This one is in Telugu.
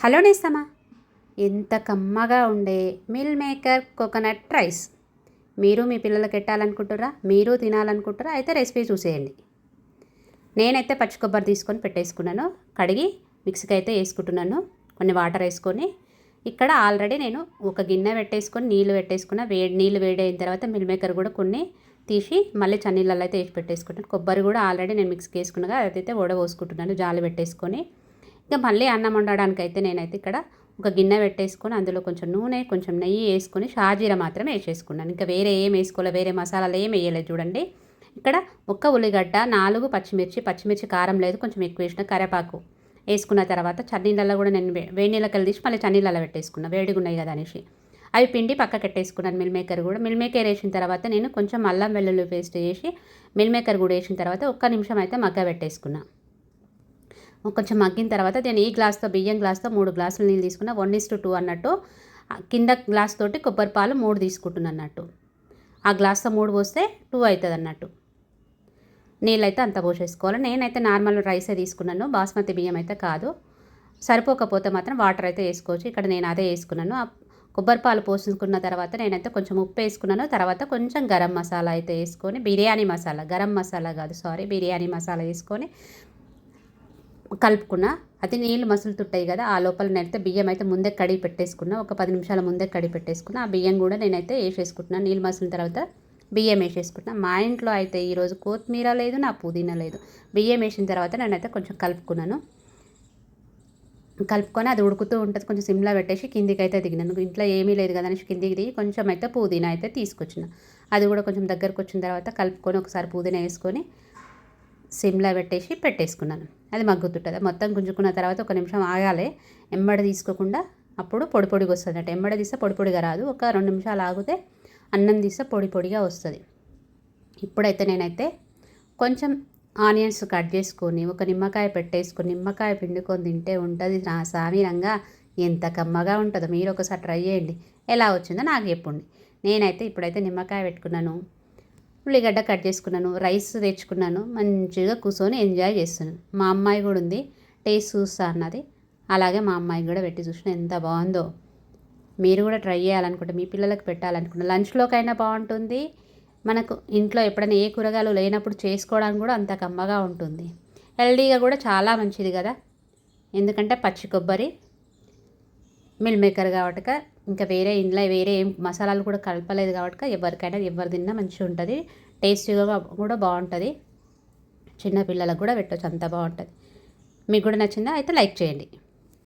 హలో నేస్తమా, ఎంత కమ్మగా ఉండే మిల్ మేకర్ కోకోనట్ రైస్ మీరు మీ పిల్లలకి పెట్టాలనుకుంటారా, మీరు తినాలనుకుంటారా? అయితే రెసిపీ చూసేయండి. నేనైతే పచ్చి కొబ్బరి తీసుకొని పెట్టేసుకున్నాను, కడిగి మిక్సీకి అయితే వేసుకుంటున్నాను. కొన్ని వాటర్ వేసుకొని ఇక్కడ ఆల్రెడీ నేను ఒక గిన్నె పెట్టేసుకొని నీళ్ళు పెట్టేసుకున్న, నీళ్ళు వేడి అయిన తర్వాత మిల్ మేకర్ కూడా కొన్ని తీసి మళ్ళీ చన్నీళ్ళల్లో అయితే వేసి పెట్టేసుకుంటాను. కొబ్బరి కూడా ఆల్రెడీ నేను మిక్సీకి వేసుకున్నగా అదైతే వడబోసుకుంటున్నాను జాలి పెట్టేసుకొని. ఇంకా మళ్ళీ అన్నం వండడానికి అయితే నేనైతే ఇక్కడ ఒక గిన్నె పెట్టేసుకొని అందులో కొంచెం నూనె, కొంచెం నెయ్యి వేసుకొని షాజీర మాత్రమే వేసేసుకున్నాను. ఇంకా వేరే ఏం వేసుకోలేదు, వేరే మసాలాలు ఏం వేయలేదు. చూడండి, ఇక్కడ ఒక్క ఉల్లిగడ్డ, 4 పచ్చిమిర్చి కారం లేదు కొంచెం ఎక్కువ వేసిన, కరివేపాకు వేసుకున్న తర్వాత చన్నీళ్ళల్లో కూడా నేను వేడి నీళ్ళకి తీసి మళ్ళీ చన్నీళ్ళల్లో పెట్టేసుకున్నాను, వేడిగా ఉన్నాయి కదా అనేసి. అవి పిండి పక్కకు పెట్టేసుకున్నాను. మిల్ మేకర్ కూడా, మిల్ మేకర్ వేసిన తర్వాత నేను కొంచెం అల్లం వెల్లుల్లి పేస్ట్ వేసి మిల్ మేకర్ కూడా వేసిన తర్వాత ఒక్క నిమిషం అయితే మగ్గ పెట్టేసుకున్నాను. కొంచెం మగ్గిన తర్వాత నేను ఈ గ్లాస్తో, బియ్యం గ్లాస్తో 3 గ్లాసులు నీళ్ళు తీసుకున్నా. 1:2 అన్నట్టు. కింద గ్లాస్ తోటి కొబ్బరి పాలు 3 తీసుకుంటున్నా అన్నట్టు. ఆ గ్లాస్తో 3 పోస్తే 2 అవుతుంది అన్నట్టు. నీళ్ళైతే అంత పోసేసుకోవాలి. నేనైతే నార్మల్ రైసే తీసుకున్నాను, బాస్మతి బియ్యం అయితే కాదు. సరిపోకపోతే మాత్రం వాటర్ అయితే వేసుకోవచ్చు. ఇక్కడ నేను అదే వేసుకున్నాను. కొబ్బరి పాలు పోసుకున్న తర్వాత నేనైతే కొంచెం ఉప్పు వేసుకున్నాను. తర్వాత కొంచెం గరం మసాలా అయితే వేసుకొని, బిర్యానీ మసాలా, గరం మసాలా కాదు సారీ, బిర్యానీ మసాలా వేసుకొని కలుపుకున్నా. అది నీళ్ళు మసులుతుంటాయి కదా, ఆ లోపల నేనైతే బియ్యం అయితే ముందే కడిగి పెట్టేసుకున్నా. ఒక 10 నిమిషాల ముందే కడిగి పెట్టేసుకున్నా. ఆ బియ్యం కూడా నేనైతే వేసేసుకుంటున్నాను. నీళ్ళు మసిలిన తర్వాత బియ్యం వేసేసుకుంటున్నాను. మా ఇంట్లో అయితే ఈరోజు కొత్తిమీర లేదు, నా పుదీనా లేదు. బియ్యం వేసిన తర్వాత నేనైతే కొంచెం కలుపుకున్నాను. కలుపుకొని అది ఉడుకుతూ ఉంటుంది, కొంచెం సిమ్లో పెట్టేసి కిందికి అయితే దిగినాను. ఇంట్లో ఏమీ లేదు కదా అనేసి కిందికి దిగి కొంచెం అయితే పుదీనా అయితే తీసుకొచ్చిన. అది కూడా కొంచెం దగ్గరకు వచ్చిన తర్వాత కలుపుకొని ఒకసారి పుదీనా వేసుకొని సిమ్లో పెట్టేసుకున్నాను. అది మగ్గుతుంటుంది. మొత్తం గుంజుకున్న తర్వాత ఒక నిమిషం ఆగాలి, ఎంబడి తీసుకోకుండా. అప్పుడు పొడి పొడిగా వస్తుంది అంటే, ఎంబడి తీస్తే పొడి పొడిగా రాదు. ఒక 2 నిమిషాలు ఆగితే అన్నం తీస్తే పొడి పొడిగా వస్తుంది. ఇప్పుడైతే నేనైతే కొంచెం ఆనియన్స్ కట్ చేసుకొని ఒక నిమ్మకాయ పెట్టేసుకొని, నిమ్మకాయ పిండుకొని తింటే ఉంటుంది నా సామీరంగా, ఎంత కమ్మగా ఉంటుందో. మీరు ఒకసారి ట్రై చేయండి, ఎలా వచ్చిందో నాకు చెప్పండి. నేనైతే ఇప్పుడైతే నిమ్మకాయ పెట్టుకున్నాను, ఉల్లిగడ్డ కట్ చేసుకున్నాను, రైస్ తెచ్చుకున్నాను, మంచిగా కూర్చొని ఎంజాయ్ చేస్తున్నాను. మా అమ్మాయి కూడా ఉంది, టేస్ట్ చూస్తా అన్నది. అలాగే మా అమ్మాయికి కూడా పెట్టి చూసిన, ఎంత బాగుందో. మీరు కూడా ట్రై చేయాలనుకుంటే, మీ పిల్లలకు పెట్టాలనుకుంటే లంచ్లోకైనా బాగుంటుంది. మనకు ఇంట్లో ఎప్పుడైనా ఏ కూరగాయలు లేనప్పుడు చేసుకోవడానికి కూడా అంత కమ్మగా ఉంటుంది. హెల్దీగా కూడా చాలా మంచిది కదా, ఎందుకంటే పచ్చి కొబ్బరి, మిల్ మేకర్ కాబట్టి. ఇంకా వేరే ఇంట్లో వేరే ఏం మసాలాలు కూడా కలపలేదు కాబట్టి ఎవరికైనా ఎవరు తిన్నా మంచిగా ఉంటుంది, టేస్టీగా కూడా బాగుంటుంది. చిన్నపిల్లలకు కూడా పెట్టవచ్చు, అంత బాగుంటుంది. మీకు కూడా నచ్చిందా? అయితే లైక్ చేయండి.